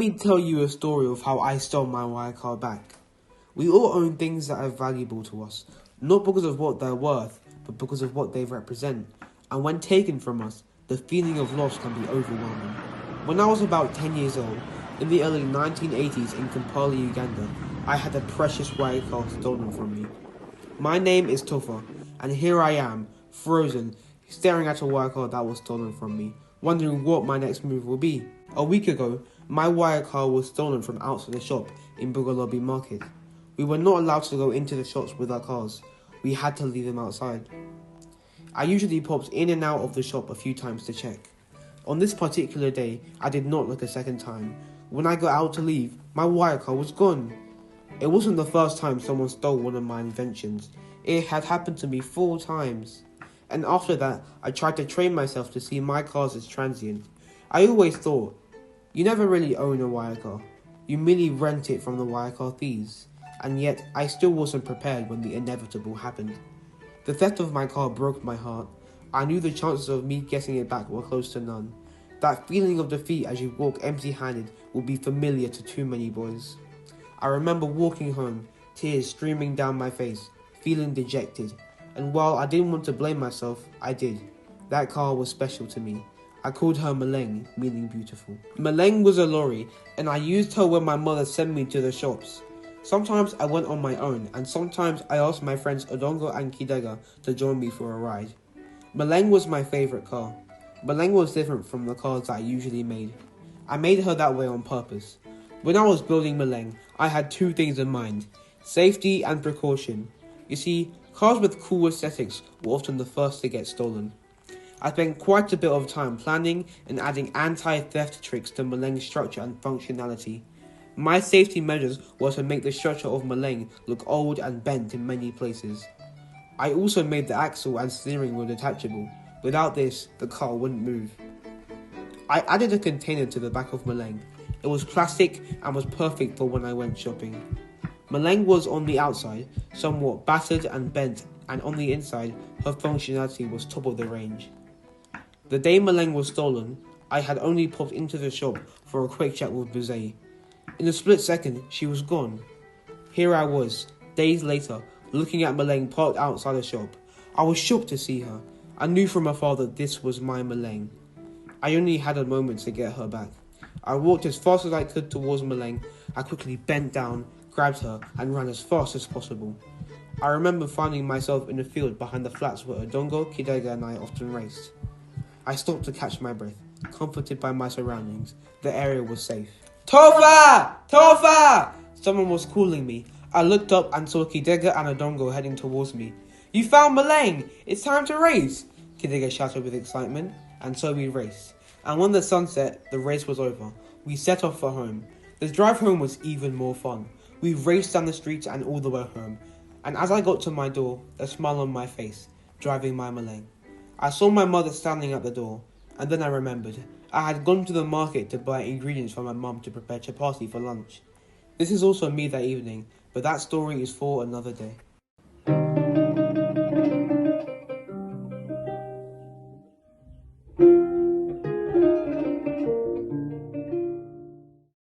me tell you a story of how I stole my wire car back. We all own things that are valuable to us, not because of what they're worth, but because of what they represent. And when taken from us, the feeling of loss can be overwhelming. When I was about 10 years old, in the early 1980s in Kampala, Uganda, I had a precious wire car stolen from me. My name is Topha, and here I am, frozen, staring at a wire car that was stolen from me, wondering what my next move will be. A week ago, my wire car was stolen from outside the shop in Bugalobi Market. We were not allowed to go into the shops with our cars. We had to leave them outside. I usually popped in and out of the shop a few times to check. On this particular day, I did not look a second time. When I got out to leave, my wire car was gone. It wasn't the first time someone stole one of my inventions. It had happened to me 4 times. And after that, I tried to train myself to see my cars as transient. I always thought, you never really own a wire car. You merely rent it from the wire car thieves. And yet, I still wasn't prepared when the inevitable happened. The theft of my car broke my heart. I knew the chances of me getting it back were close to none. That feeling of defeat as you walk empty-handed will be familiar to too many boys. I remember walking home, tears streaming down my face, feeling dejected. And while I didn't want to blame myself, I did. That car was special to me. I called her Maleng, meaning beautiful. Maleng was a lorry, and I used her when my mother sent me to the shops. Sometimes I went on my own, and sometimes I asked my friends Odongo and Kidega to join me for a ride. Maleng was my favourite car. Maleng was different from the cars that I usually made. I made her that way on purpose. When I was building Maleng, I had 2 things in mind: safety and precaution. You see, cars with cool aesthetics were often the first to get stolen. I spent quite a bit of time planning and adding anti-theft tricks to Maleng's structure and functionality. My safety measures were to make the structure of Maleng look old and bent in many places. I also made the axle and steering wheel detachable. Without this, the car wouldn't move. I added a container to the back of Maleng. It was plastic and was perfect for when I went shopping. Maleng was on the outside, somewhat battered and bent, and on the inside, her functionality was top of the range. The day Maleng was stolen, I had only popped into the shop for a quick chat with Bizet. In a split second, she was gone. Here I was, days later, looking at Maleng parked outside the shop. I was shocked to see her. I knew from afar that this was my Maleng. I only had a moment to get her back. I walked as fast as I could towards Maleng. I quickly bent down, grabbed her, and ran as fast as possible. I remember finding myself in a field behind the flats where Odongo, Kidega and I often raced. I stopped to catch my breath, comforted by my surroundings. The area was safe. Topha! Topha! Someone was calling me. I looked up and saw Kidega and Odongo heading towards me. You found Maleng! It's time to race! Kidega shouted with excitement, and so we raced. And when the sun set, the race was over. We set off for home. The drive home was even more fun. We raced down the streets and all the way home. And as I got to my door, a smile on my face, driving my Maleng. I saw my mother standing at the door, and then I remembered. I had gone to the market to buy ingredients for my mum to prepare chapati for lunch. This is also me that evening, but that story is for another day.